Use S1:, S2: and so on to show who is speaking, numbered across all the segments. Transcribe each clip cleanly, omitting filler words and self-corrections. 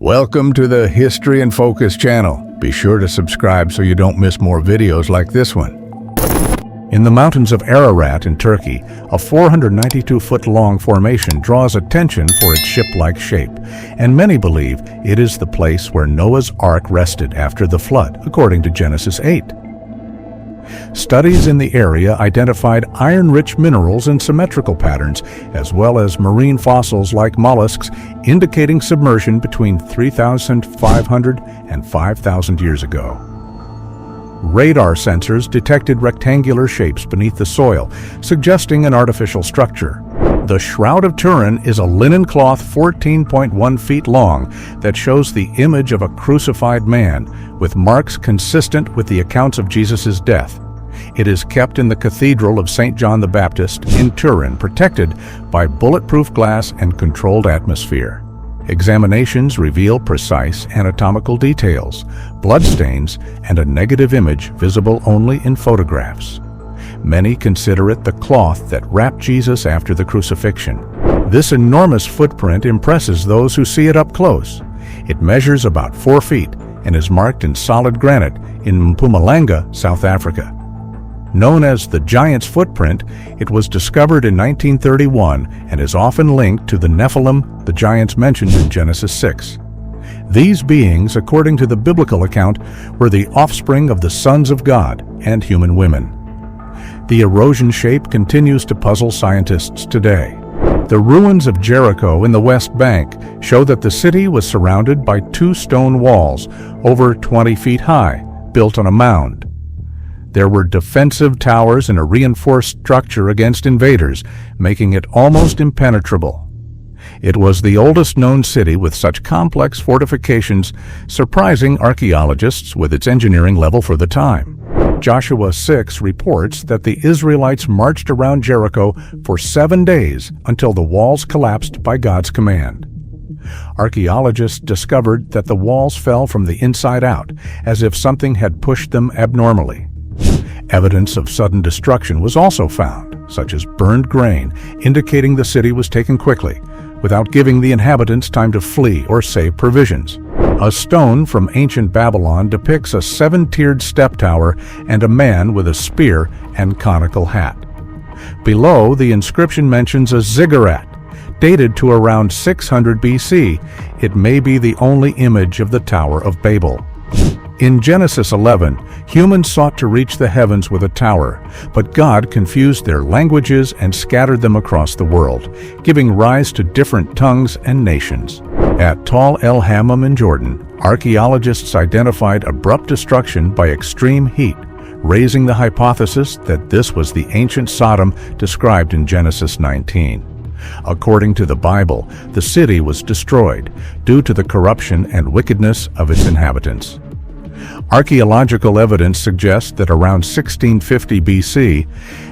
S1: Welcome to the History in Focus channel. Be sure to subscribe so you don't miss more videos like this one. In the mountains of Ararat in Turkey, a 492-foot-long formation draws attention for its ship-like shape, and many believe it is the place where Noah's Ark rested after the flood, according to Genesis 8. Studies in the area identified iron-rich minerals and symmetrical patterns, as well as marine fossils like mollusks, indicating submersion between 3,500 and 5,000 years ago. Radar sensors detected rectangular shapes beneath the soil, suggesting an artificial structure. The Shroud of Turin is a linen cloth 14.1 feet long that shows the image of a crucified man, with marks consistent with the accounts of Jesus' death. It is kept in the Cathedral of St. John the Baptist in Turin, protected by bulletproof glass and controlled atmosphere. Examinations reveal precise anatomical details, bloodstains, and a negative image visible only in photographs. Many consider it the cloth that wrapped Jesus after the crucifixion. This enormous footprint impresses those who see it up close. It measures about 4 feet and is marked in solid granite in Mpumalanga, South Africa. Known as the Giant's Footprint, it was discovered in 1931 and is often linked to the Nephilim, the giants mentioned in Genesis 6. These beings, according to the biblical account, were the offspring of the sons of God and human women. The erosion shape continues to puzzle scientists today. The ruins of Jericho in the West Bank show that the city was surrounded by 2 stone walls, over 20 feet high, built on a mound. There were defensive towers and a reinforced structure against invaders, making it almost impenetrable. It was the oldest known city with such complex fortifications, surprising archaeologists with its engineering level for the time. Joshua 6 reports that the Israelites marched around Jericho for 7 days until the walls collapsed by God's command. Archaeologists discovered that the walls fell from the inside out, as if something had pushed them abnormally. Evidence of sudden destruction was also found, such as burned grain, indicating the city was taken quickly, without giving the inhabitants time to flee or save provisions. A stone from ancient Babylon depicts a 7-tiered step tower and a man with a spear and conical hat. Below, the inscription mentions a ziggurat, dated to around 600 BC. It may be the only image of the Tower of Babel. In Genesis 11, humans sought to reach the heavens with a tower, but God confused their languages and scattered them across the world, giving rise to different tongues and nations. At Tal el-Hammam in Jordan, archaeologists identified abrupt destruction by extreme heat, raising the hypothesis that this was the ancient Sodom described in Genesis 19. According to the Bible, the city was destroyed due to the corruption and wickedness of its inhabitants. Archaeological evidence suggests that around 1650 BC,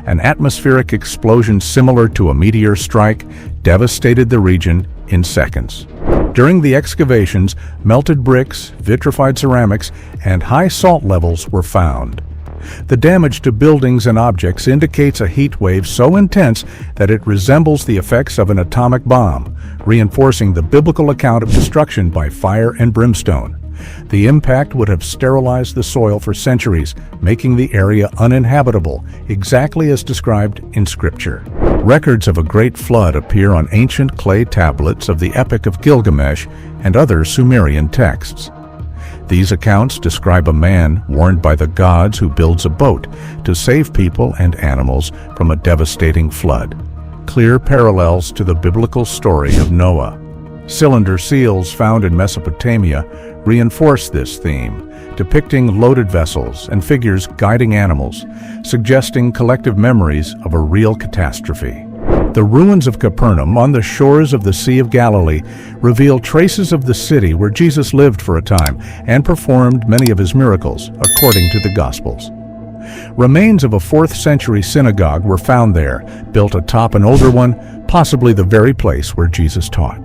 S1: an atmospheric explosion similar to a meteor strike devastated the region in seconds. During the excavations, melted bricks, vitrified ceramics, and high salt levels were found. The damage to buildings and objects indicates a heat wave so intense that it resembles the effects of an atomic bomb, reinforcing the biblical account of destruction by fire and brimstone. The impact would have sterilized the soil for centuries, making the area uninhabitable, exactly as described in Scripture. Records of a great flood appear on ancient clay tablets of the Epic of Gilgamesh and other Sumerian texts. These accounts describe a man warned by the gods who builds a boat to save people and animals from a devastating flood. Clear parallels to the biblical story of Noah. Cylinder seals found in Mesopotamia reinforce this theme, depicting loaded vessels and figures guiding animals, suggesting collective memories of a real catastrophe. The ruins of Capernaum on the shores of the Sea of Galilee reveal traces of the city where Jesus lived for a time and performed many of his miracles, according to the Gospels. Remains of a 4th century synagogue were found there, built atop an older one, possibly the very place where Jesus taught.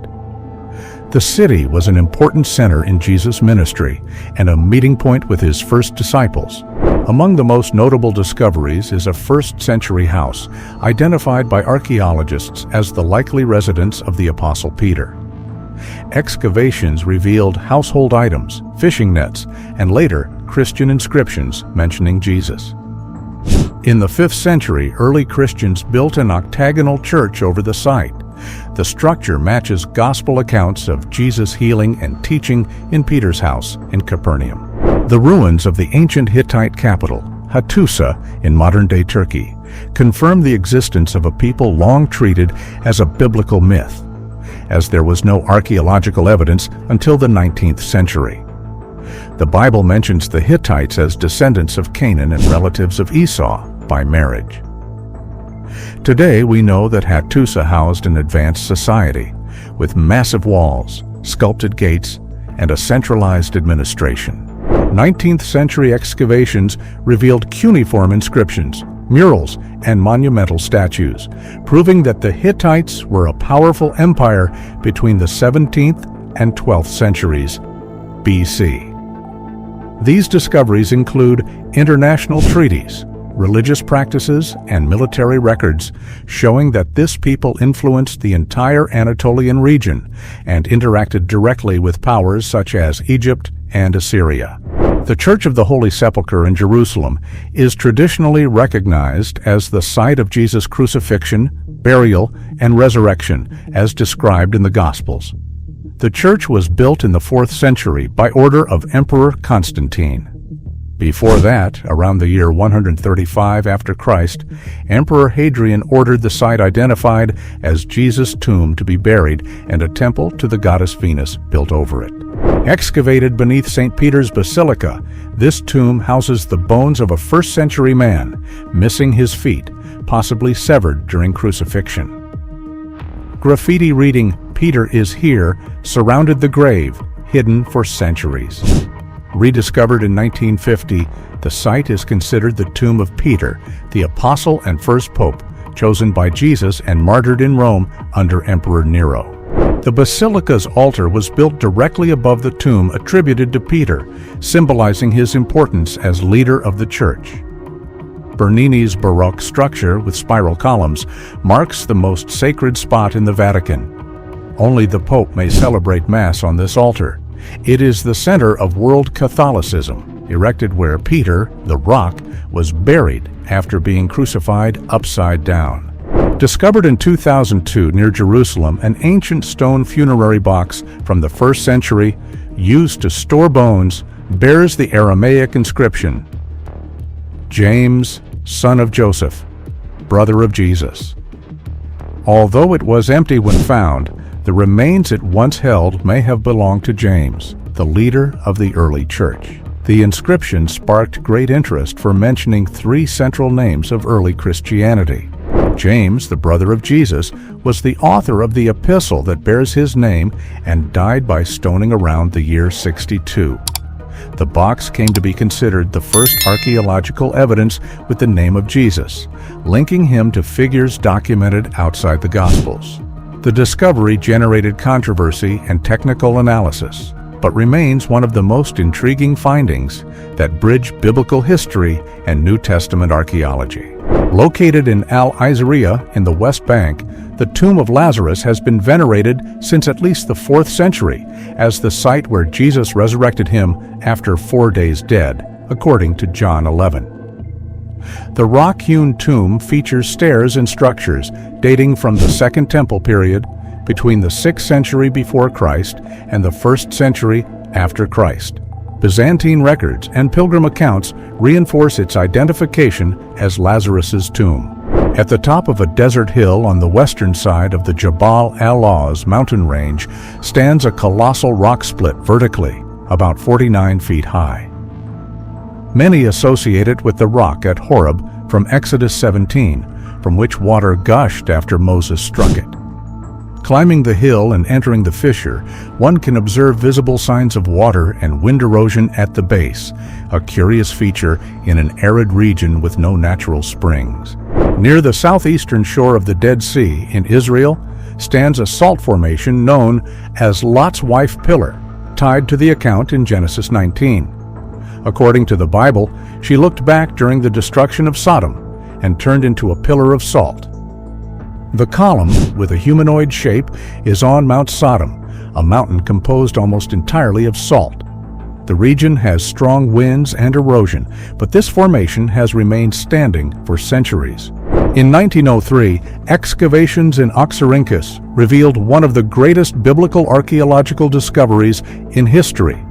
S1: The city was an important center in Jesus' ministry and a meeting point with his first disciples. Among the most notable discoveries is a 1st century house, identified by archaeologists as the likely residence of the Apostle Peter. Excavations revealed household items, fishing nets, and later Christian inscriptions mentioning Jesus. In the 5th century, early Christians built an octagonal church over the site. The structure matches gospel accounts of Jesus' healing and teaching in Peter's house in Capernaum. The ruins of the ancient Hittite capital, Hattusa, in modern-day Turkey, confirm the existence of a people long treated as a biblical myth, as there was no archaeological evidence until the 19th century. The Bible mentions the Hittites as descendants of Canaan and relatives of Esau by marriage. Today we know that Hattusa housed an advanced society, with massive walls, sculpted gates, and a centralized administration. 19th century excavations revealed cuneiform inscriptions, murals, and monumental statues, proving that the Hittites were a powerful empire between the 17th and 12th centuries BC. These discoveries include international treaties, religious practices, and military records, showing that this people influenced the entire Anatolian region and interacted directly with powers such as Egypt and Assyria. The Church of the Holy Sepulcher in Jerusalem is traditionally recognized as the site of Jesus' crucifixion, burial, and resurrection, as described in the Gospels. The church was built in the 4th century by order of Emperor Constantine. Before that, around the year 135 after Christ, Emperor Hadrian ordered the site identified as Jesus' tomb to be buried and a temple to the goddess Venus built over it. Excavated beneath St. Peter's Basilica, this tomb houses the bones of a 1st century man, missing his feet, possibly severed during crucifixion. Graffiti reading, "Peter is here," surrounded the grave, hidden for centuries. Rediscovered in 1950, the site is considered the tomb of Peter, the apostle and first pope, chosen by Jesus and martyred in Rome under Emperor Nero. The basilica's altar was built directly above the tomb attributed to Peter, symbolizing his importance as leader of the church. Bernini's Baroque structure with spiral columns marks the most sacred spot in the Vatican. Only the Pope may celebrate Mass on this altar. It is the center of world Catholicism, erected where Peter, the rock, was buried after being crucified upside down. Discovered in 2002 near Jerusalem, an ancient stone funerary box from the 1st century, used to store bones, bears the Aramaic inscription, "James, son of Joseph, brother of Jesus." Although it was empty when found, the remains it once held may have belonged to James, the leader of the early church. The inscription sparked great interest for mentioning 3 central names of early Christianity. James, the brother of Jesus, was the author of the epistle that bears his name and died by stoning around the year 62. The box came to be considered the first archaeological evidence with the name of Jesus, linking him to figures documented outside the Gospels. The discovery generated controversy and technical analysis, but remains one of the most intriguing findings that bridge biblical history and New Testament archaeology. Located in al-Azariah in the West Bank, the tomb of Lazarus has been venerated since at least the 4th century as the site where Jesus resurrected him after 4 days dead, according to John 11. The rock-hewn tomb features stairs and structures dating from the Second Temple period, between the 6th century before Christ and the 1st century after Christ. Byzantine records and pilgrim accounts reinforce its identification as Lazarus's tomb. At the top of a desert hill on the western side of the Jabal al-Lawz mountain range stands a colossal rock split vertically, about 49 feet high. Many associate it with the rock at Horeb from Exodus 17, from which water gushed after Moses struck it. Climbing the hill and entering the fissure, one can observe visible signs of water and wind erosion at the base, a curious feature in an arid region with no natural springs. Near the southeastern shore of the Dead Sea in Israel stands a salt formation known as Lot's wife pillar, tied to the account in Genesis 19. According to the Bible, she looked back during the destruction of Sodom and turned into a pillar of salt. The column, with a humanoid shape, is on Mount Sodom, a mountain composed almost entirely of salt. The region has strong winds and erosion, but this formation has remained standing for centuries. In 1903, excavations in Oxyrhynchus revealed one of the greatest biblical archaeological discoveries in history.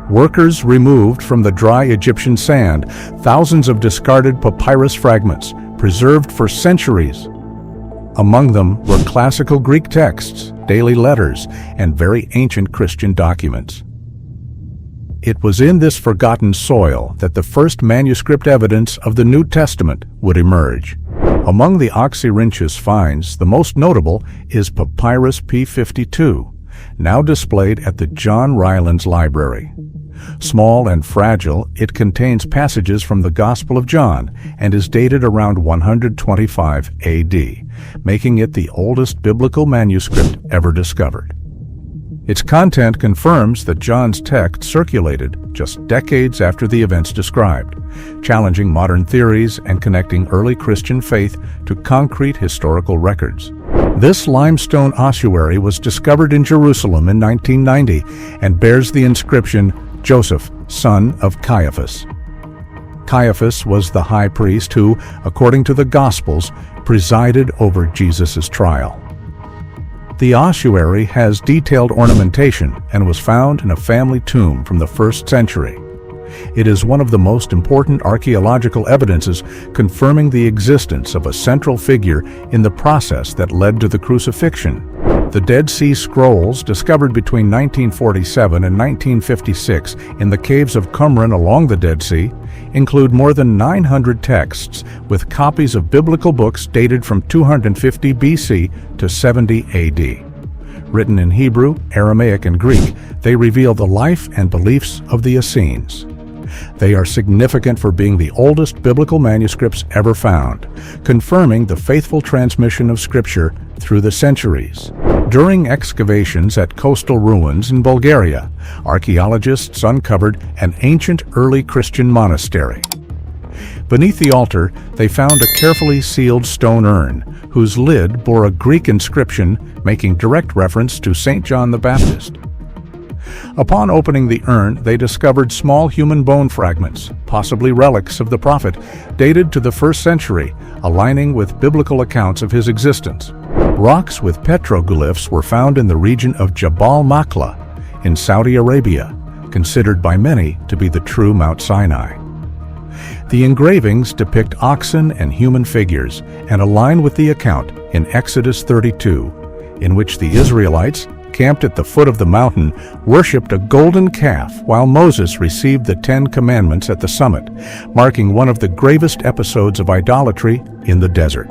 S1: Workers removed from the dry Egyptian sand thousands of discarded papyrus fragments, preserved for centuries. Among them were classical Greek texts, daily letters, and very ancient Christian documents. It was in this forgotten soil that the first manuscript evidence of the New Testament would emerge. Among the Oxyrhynchus finds, the most notable is Papyrus P52, now displayed at the John Rylands Library. Small and fragile, it contains passages from the Gospel of John and is dated around 125 AD, making it the oldest biblical manuscript ever discovered. Its content confirms that John's text circulated just decades after the events described, challenging modern theories and connecting early Christian faith to concrete historical records. This limestone ossuary was discovered in Jerusalem in 1990 and bears the inscription, "Joseph, son of Caiaphas." Caiaphas was the high priest who, according to the Gospels, presided over Jesus' trial. The ossuary has detailed ornamentation and was found in a family tomb from the 1st century. It is one of the most important archaeological evidences confirming the existence of a central figure in the process that led to the crucifixion. The Dead Sea Scrolls, discovered between 1947 and 1956 in the caves of Qumran along the Dead Sea, include more than 900 texts with copies of biblical books dated from 250 BC to 70 AD. Written in Hebrew, Aramaic, and Greek, they reveal the life and beliefs of the Essenes. They are significant for being the oldest biblical manuscripts ever found, confirming the faithful transmission of Scripture through the centuries. During excavations at coastal ruins in Bulgaria, archaeologists uncovered an ancient early Christian monastery. Beneath the altar, they found a carefully sealed stone urn, whose lid bore a Greek inscription making direct reference to St. John the Baptist. Upon opening the urn, they discovered small human bone fragments, possibly relics of the prophet, dated to the 1st century, aligning with biblical accounts of his existence. Rocks with petroglyphs were found in the region of Jabal Makla in Saudi Arabia, considered by many to be the true Mount Sinai. The engravings depict oxen and human figures and align with the account in Exodus 32, in which the Israelites, camped at the foot of the mountain, worshipped a golden calf while Moses received the 10 Commandments at the summit, marking one of the gravest episodes of idolatry in the desert.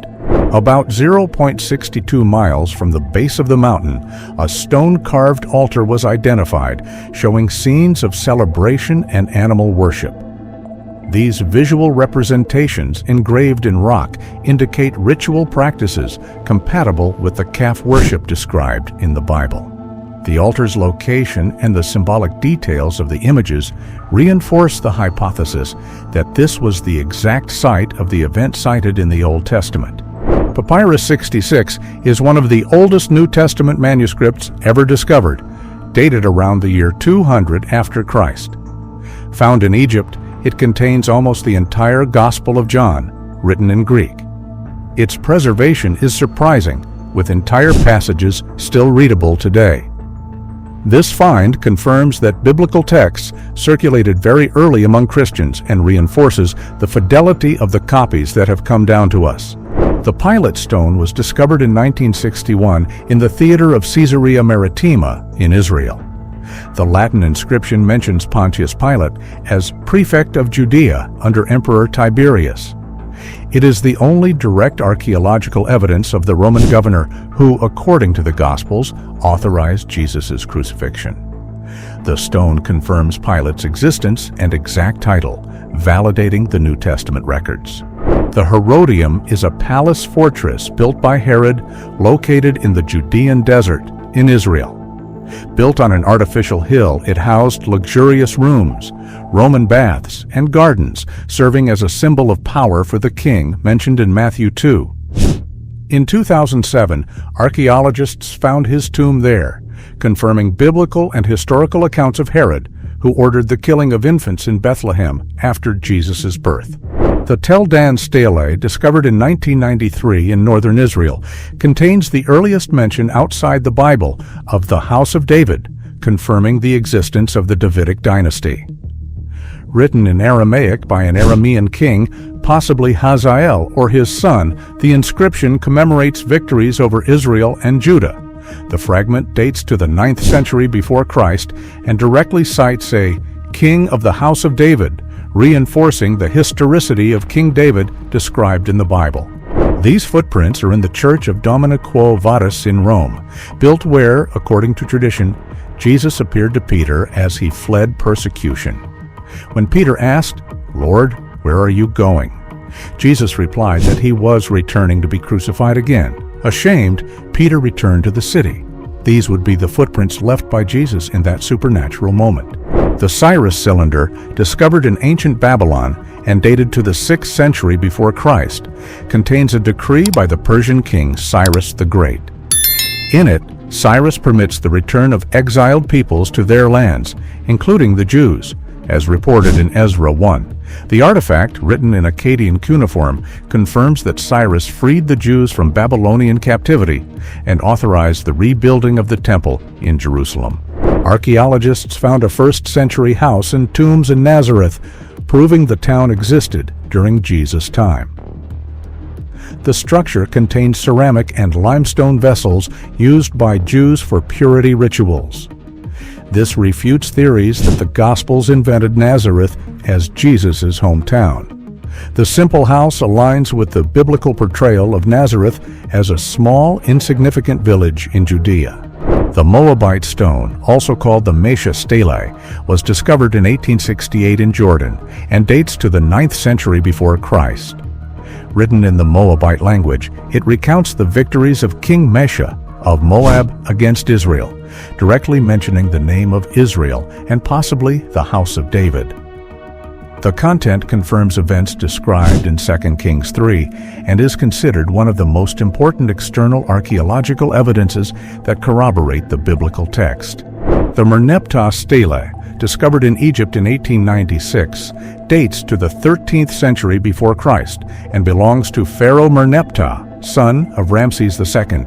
S1: About 0.62 miles from the base of the mountain, a stone-carved altar was identified, showing scenes of celebration and animal worship. These visual representations engraved in rock indicate ritual practices compatible with the calf worship described in the Bible. The altar's location and the symbolic details of the images reinforce the hypothesis that this was the exact site of the event cited in the Old Testament. Papyrus 66 is one of the oldest New Testament manuscripts ever discovered, dated around the year 200 after Christ. Found in Egypt, it contains almost the entire Gospel of John, written in Greek. Its preservation is surprising, with entire passages still readable today. This find confirms that biblical texts circulated very early among Christians and reinforces the fidelity of the copies that have come down to us. The Pilate stone was discovered in 1961 in the theater of Caesarea Maritima in Israel. The Latin inscription mentions Pontius Pilate as prefect of Judea under Emperor Tiberius. It is the only direct archaeological evidence of the Roman governor who, according to the Gospels, authorized Jesus' crucifixion. The stone confirms Pilate's existence and exact title, validating the New Testament records. The Herodium is a palace fortress built by Herod, located in the Judean desert in Israel. Built on an artificial hill, it housed luxurious rooms, Roman baths, and gardens, serving as a symbol of power for the king mentioned in Matthew 2. In 2007, archaeologists found his tomb there, confirming biblical and historical accounts of Herod, who ordered the killing of infants in Bethlehem after Jesus' birth. The Tel Dan stele, discovered in 1993 in northern Israel, contains the earliest mention outside the Bible of the House of David, confirming the existence of the Davidic dynasty. Written in Aramaic by an Aramean king, possibly Hazael or his son, the inscription commemorates victories over Israel and Judah. The fragment dates to the 9th century before Christ and directly cites a king of the House of David, reinforcing the historicity of King David described in the Bible. These footprints are in the Church of Domini Quo Vadis in Rome, built where, according to tradition, Jesus appeared to Peter as he fled persecution. When Peter asked, "Lord, where are you going?" Jesus replied that he was returning to be crucified again. Ashamed, Peter returned to the city. These would be the footprints left by Jesus in that supernatural moment. The cyrus cylinder, discovered in ancient Babylon and dated to the 6th century before Christ, contains a decree by the Persian king Cyrus the Great. In it, Cyrus permits the return of exiled peoples to their lands, including the Jews, as reported in Ezra 1. The artifact, written in Akkadian cuneiform, confirms that Cyrus freed the Jews from Babylonian captivity and authorized the rebuilding of the temple in Jerusalem. Archaeologists found a 1st century house and tombs in Nazareth, proving the town existed during Jesus' time. The structure contained ceramic and limestone vessels used by Jews for purity rituals. This refutes theories that the Gospels invented Nazareth as Jesus' hometown. The simple house aligns with the biblical portrayal of Nazareth as a small, insignificant village in Judea. The Moabite stone, also called the Mesha stele, was discovered in 1868 in Jordan and dates to the 9th century before Christ. Written in the Moabite language, it recounts the victories of King Mesha of Moab against Israel, directly mentioning the name of Israel and possibly the House of David. The content confirms events described in 2 Kings 3 and is considered one of the most important external archaeological evidences that corroborate the biblical text. The merneptah stele, discovered in Egypt in 1896, dates to the 13th century before Christ and belongs to Pharaoh Merneptah, son of Ramses II.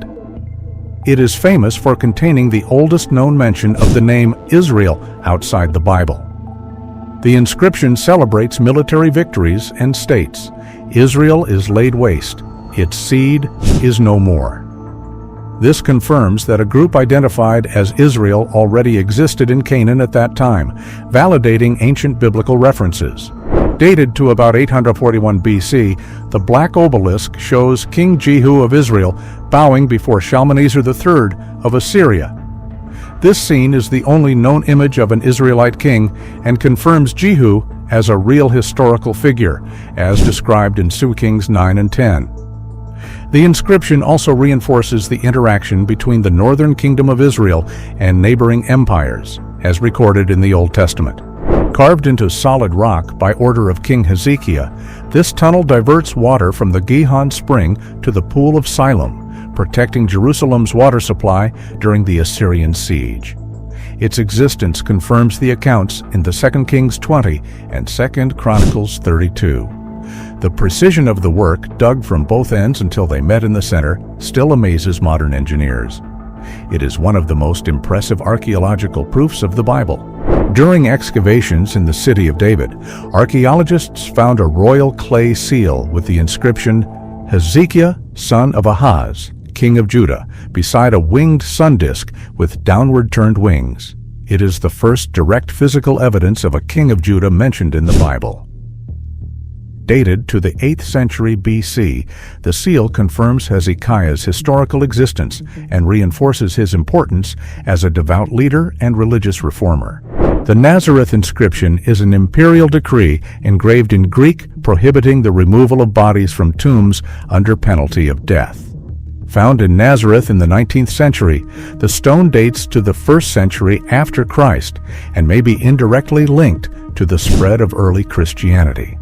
S1: It is famous for containing the oldest known mention of the name Israel outside the Bible. The inscription celebrates military victories and states, "Israel is laid waste, its seed is no more." This confirms that a group identified as Israel already existed in Canaan at that time, validating ancient biblical references. Dated to about 841 BC, the black obelisk shows King Jehu of Israel bowing before Shalmaneser III of Assyria. This scene is the only known image of an Israelite king and confirms Jehu as a real historical figure, as described in 2 Kings 9 and 10. The inscription also reinforces the interaction between the northern kingdom of Israel and neighboring empires, as recorded in the Old Testament. Carved into solid rock by order of King Hezekiah, this tunnel diverts water from the Gihon spring to the pool of Siloam, protecting Jerusalem's water supply during the Assyrian siege. Its existence confirms the accounts in the 2 Kings 20 and 2 Chronicles 32. The precision of the work, dug from both ends until they met in the center, still amazes modern engineers. It is one of the most impressive archaeological proofs of the Bible. During excavations in the city of David, archaeologists found a royal clay seal with the inscription, "Hezekiah, son of Ahaz, king of Judah," beside a winged sun disk with downward-turned wings. It is the first direct physical evidence of a king of Judah mentioned in the Bible. Dated to the 8th century BC, the seal confirms Hezekiah's historical existence and reinforces his importance as a devout leader and religious reformer. The Nazareth inscription is an imperial decree engraved in Greek prohibiting the removal of bodies from tombs under penalty of death. Found in Nazareth in the 19th century, the stone dates to the 1st century after Christ and may be indirectly linked to the spread of early Christianity.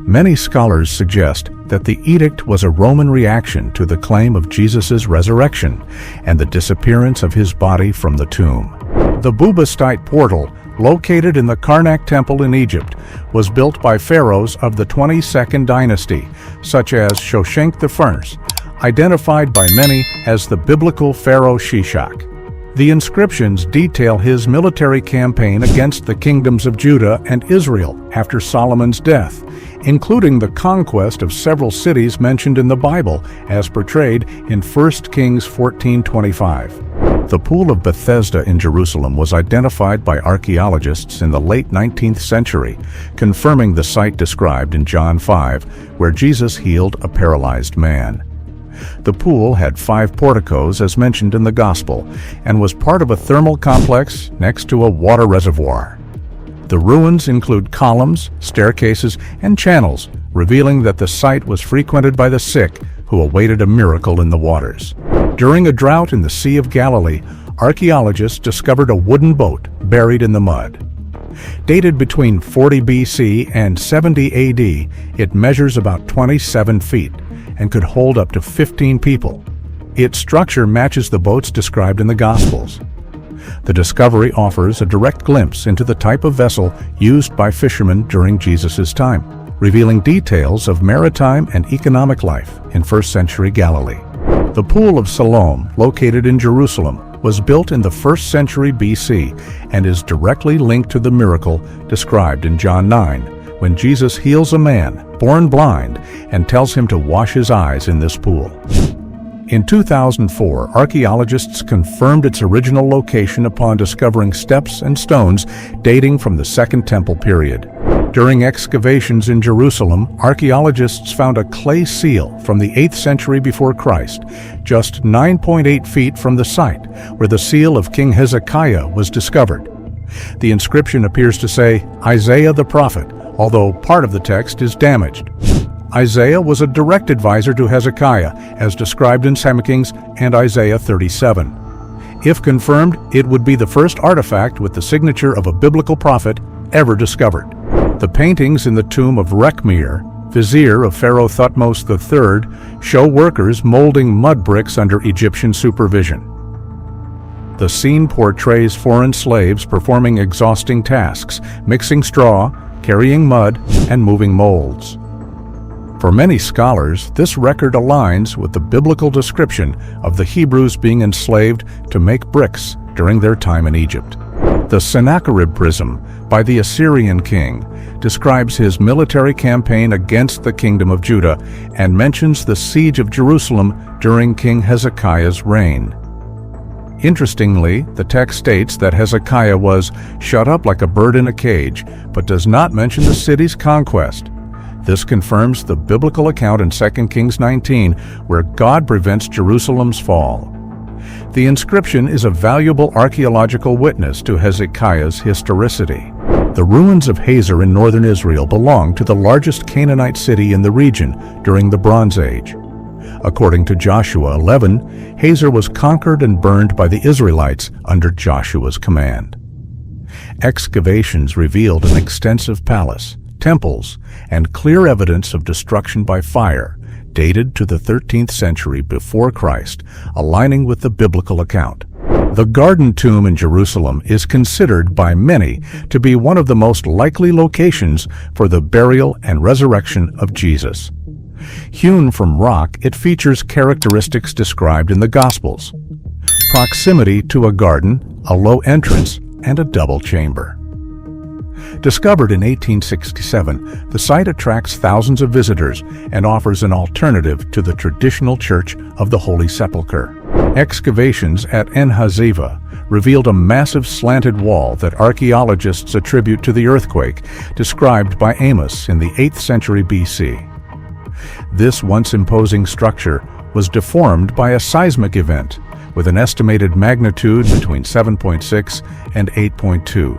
S1: Many scholars suggest that the edict was a Roman reaction to the claim of Jesus' resurrection and the disappearance of his body from the tomb. The Bubastite portal, located in the Karnak Temple in Egypt, was built by pharaohs of the 22nd dynasty, such as Shoshenq I, identified by many as the biblical pharaoh Shishak. The inscriptions detail his military campaign against the kingdoms of Judah and Israel after Solomon's death, including the conquest of several cities mentioned in the Bible, as portrayed in 1 Kings 14:25. The Pool of Bethesda in Jerusalem was identified by archaeologists in the late 19th century, confirming the site described in John 5, where Jesus healed a paralyzed man. The pool had 5 porticos as mentioned in the Gospel and was part of a thermal complex next to a water reservoir. The ruins include columns, staircases, and channels, revealing that the site was frequented by the sick who awaited a miracle in the waters. During a drought in the Sea of Galilee, archaeologists discovered a wooden boat buried in the mud. Dated between 40 BC and 70 AD, it measures about 27 feet and could hold up to 15 people. Its structure matches the boats described in the Gospels. The discovery offers a direct glimpse into the type of vessel used by fishermen during Jesus' time, revealing details of maritime and economic life in 1st century Galilee. The Pool of Siloam, located in Jerusalem, was built in the 1st century BC and is directly linked to the miracle described in John 9, when Jesus heals a man born blind and tells him to wash his eyes in this pool. In 2004, archaeologists confirmed its original location upon discovering steps and stones dating from the Second Temple period. During excavations in Jerusalem, archaeologists found a clay seal from the 8th century before Christ, just 9.8 feet from the site where the seal of King Hezekiah was discovered. The inscription appears to say Isaiah the prophet, although part of the text is damaged. Isaiah was a direct advisor to Hezekiah, as described in 2 Kings and Isaiah 37. If confirmed, it would be the first artifact with the signature of a biblical prophet ever discovered. The paintings in the tomb of Rekhmir, vizier of Pharaoh Thutmose III, show workers molding mud bricks under Egyptian supervision. The scene portrays foreign slaves performing exhausting tasks, mixing straw, carrying mud, and moving molds. For many scholars, this record aligns with the biblical description of the Hebrews being enslaved to make bricks during their time in Egypt. The Sennacherib prism, by the Assyrian king, describes his military campaign against the kingdom of Judah and mentions the siege of Jerusalem during King Hezekiah's reign. Interestingly, the text states that Hezekiah was shut up like a bird in a cage, but does not mention the city's conquest. This confirms the biblical account in 2 Kings 19, where God prevents Jerusalem's fall. The inscription is a valuable archaeological witness to Hezekiah's historicity. The ruins of Hazor in northern Israel belong to the largest Canaanite city in the region during the Bronze Age. According to Joshua 11, Hazor was conquered and burned by the Israelites under Joshua's command. Excavations revealed an extensive palace, temples, and clear evidence of destruction by fire, dated to the 13th century before Christ, aligning with the biblical account. The Garden Tomb in Jerusalem is considered by many to be one of the most likely locations for the burial and resurrection of Jesus. Hewn from rock, it features characteristics described in the Gospels: proximity to a garden, a low entrance, and a double chamber. Discovered in 1867, the site attracts thousands of visitors and offers an alternative to the traditional Church of the Holy Sepulchre. Excavations at En Haziva revealed a massive slanted wall that archaeologists attribute to the earthquake described by Amos in the 8th century BC. This once imposing structure was deformed by a seismic event with an estimated magnitude between 7.6 and 8.2.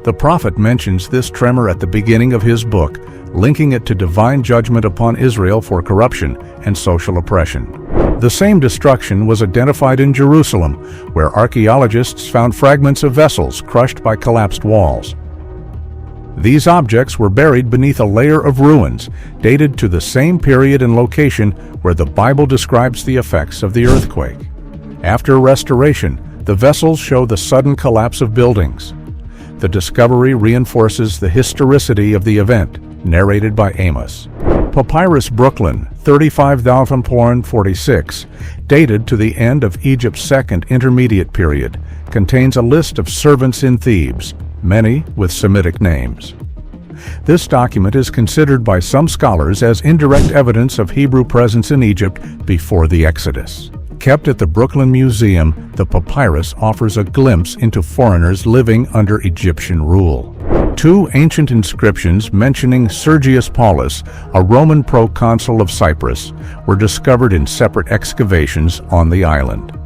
S1: The prophet mentions this tremor at the beginning of his book, linking it to divine judgment upon Israel for corruption and social oppression. The same destruction was identified in Jerusalem, where archaeologists found fragments of vessels crushed by collapsed walls. These objects were buried beneath a layer of ruins, dated to the same period and location where the Bible describes the effects of the earthquake. After restoration, the vessels show the sudden collapse of buildings. The discovery reinforces the historicity of the event, narrated by Amos. Papyrus Brooklyn, 35,446, dated to the end of Egypt's Second Intermediate Period, contains a list of servants in Thebes, many with Semitic names. This document is considered by some scholars as indirect evidence of Hebrew presence in Egypt before the Exodus. Kept at the Brooklyn Museum, the papyrus offers a glimpse into foreigners living under Egyptian rule. Two ancient inscriptions mentioning Sergius Paulus, a Roman proconsul of Cyprus, were discovered in separate excavations on the island.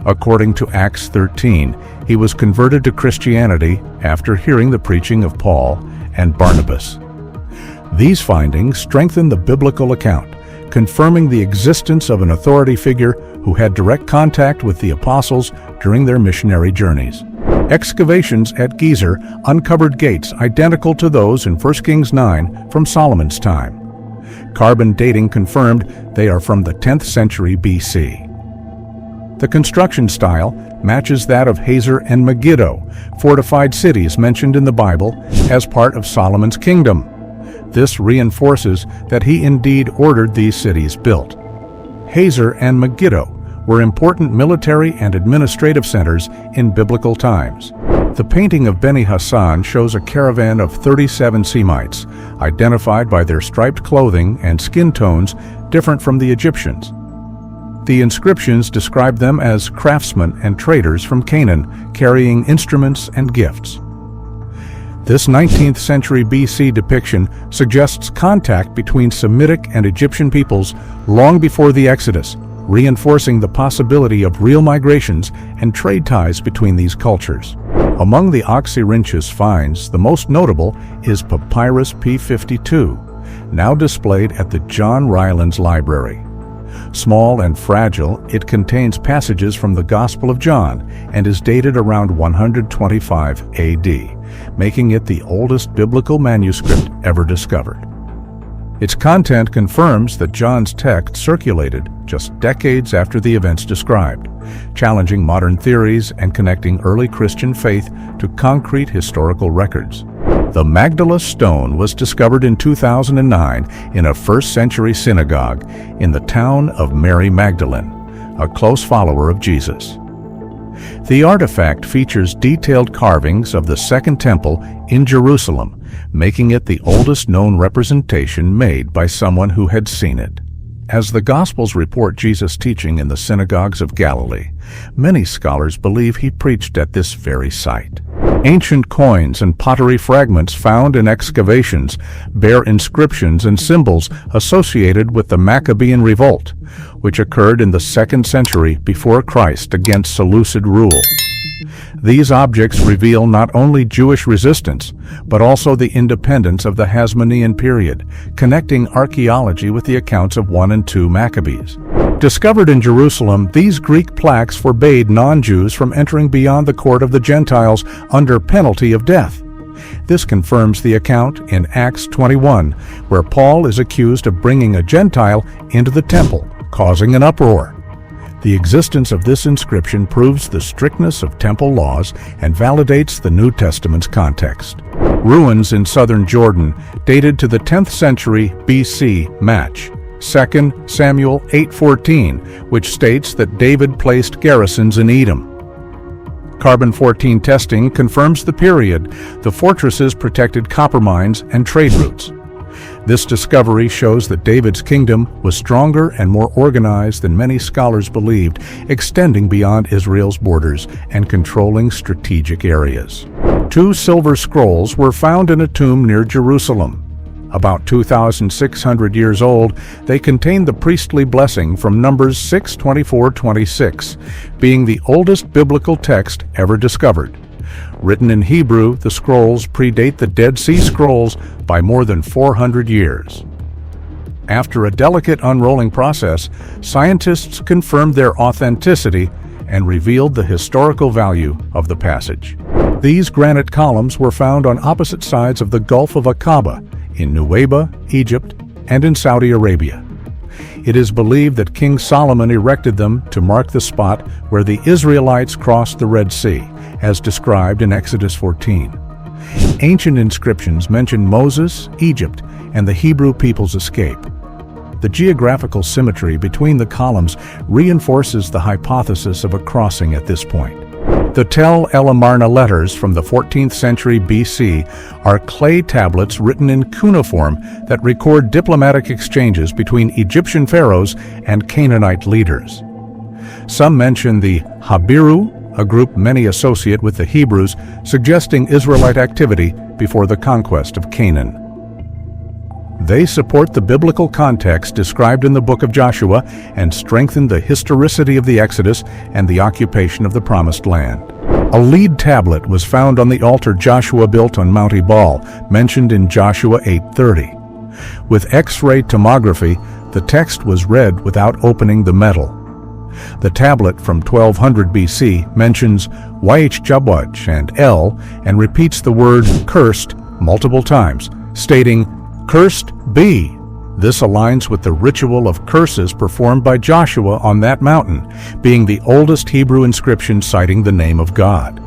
S1: According to Acts 13, he was converted to Christianity after hearing the preaching of Paul and Barnabas. These findings strengthen the biblical account, confirming the existence of an authority figure who had direct contact with the apostles during their missionary journeys. Excavations at Gezer uncovered gates identical to those in 1 Kings 9 from Solomon's time. Carbon dating confirmed they are from the 10th century BC. The construction style matches that of Hazor and Megiddo, fortified cities mentioned in the Bible as part of Solomon's kingdom. This reinforces that he indeed ordered these cities built. Hazor and Megiddo were important military and administrative centers in biblical times. The painting of Beni Hassan shows a caravan of 37 Semites, identified by their striped clothing and skin tones different from the Egyptians. The inscriptions describe them as craftsmen and traders from Canaan, carrying instruments and gifts. This 19th century BC depiction suggests contact between Semitic and Egyptian peoples long before the Exodus, reinforcing the possibility of real migrations and trade ties between these cultures. Among the Oxyrhynchus finds, the most notable is Papyrus P52, now displayed at the John Rylands Library. Small and fragile, it contains passages from the Gospel of John and is dated around 125 AD, making it the oldest biblical manuscript ever discovered. Its content confirms that John's text circulated just decades after the events described, challenging modern theories and connecting early Christian faith to concrete historical records. The Magdala stone was discovered in 2009 in a first-century synagogue in the town of Mary Magdalene, a close follower of Jesus. The artifact features detailed carvings of the Second Temple in Jerusalem, making it the oldest known representation made by someone who had seen it. As the Gospels report Jesus' teaching in the synagogues of Galilee, many scholars believe he preached at this very site. Ancient coins and pottery fragments found in excavations bear inscriptions and symbols associated with the Maccabean revolt, which occurred in the 2nd century before Christ against Seleucid rule. These objects reveal not only Jewish resistance, but also the independence of the Hasmonean period, connecting archaeology with the accounts of 1 and 2 Maccabees. Discovered in Jerusalem, these Greek plaques forbade non-Jews from entering beyond the court of the Gentiles under penalty of death. This confirms the account in Acts 21, where Paul is accused of bringing a Gentile into the temple, causing an uproar. The existence of this inscription proves the strictness of temple laws and validates the New Testament's context. Ruins in southern Jordan, dated to the 10th century BC, match 2 Samuel 8:14, which states that David placed garrisons in Edom. Carbon-14 testing confirms the period. The fortresses protected copper mines and trade routes. This discovery shows that David's kingdom was stronger and more organized than many scholars believed, extending beyond Israel's borders and controlling strategic areas. 2 silver scrolls were found in a tomb near Jerusalem. About 2,600 years old, they contain the priestly blessing from Numbers 6:24-26, being the oldest biblical text ever discovered. Written in Hebrew, the scrolls predate the Dead Sea Scrolls by more than 400 years. After a delicate unrolling process, scientists confirmed their authenticity and revealed the historical value of the passage. These granite columns were found on opposite sides of the Gulf of Aqaba, in Nuweiba, Egypt, and in Saudi Arabia. It is believed that King Solomon erected them to mark the spot where the Israelites crossed the Red Sea, as described in Exodus 14. Ancient inscriptions mention Moses, Egypt, and the Hebrew people's escape. The geographical symmetry between the columns reinforces the hypothesis of a crossing at this point. The el-amarna letters from the 14th century BC are clay tablets written in cuneiform that record diplomatic exchanges between Egyptian pharaohs and Canaanite leaders. Some mention the Habiru, a group many associate with the Hebrews, suggesting Israelite activity before the conquest of Canaan. They support the biblical context described in the book of Joshua and strengthen the historicity of the Exodus and the occupation of the Promised Land. A lead tablet was found on the altar Joshua built on Mount Ebal, mentioned in Joshua 8:30. With X-ray tomography, the text was read without opening the metal. The tablet from 1200 BC mentions YHWH and L and repeats the word cursed multiple times, stating, "Cursed be." This aligns with the ritual of curses performed by Joshua on that mountain, being the oldest Hebrew inscription citing the name of God.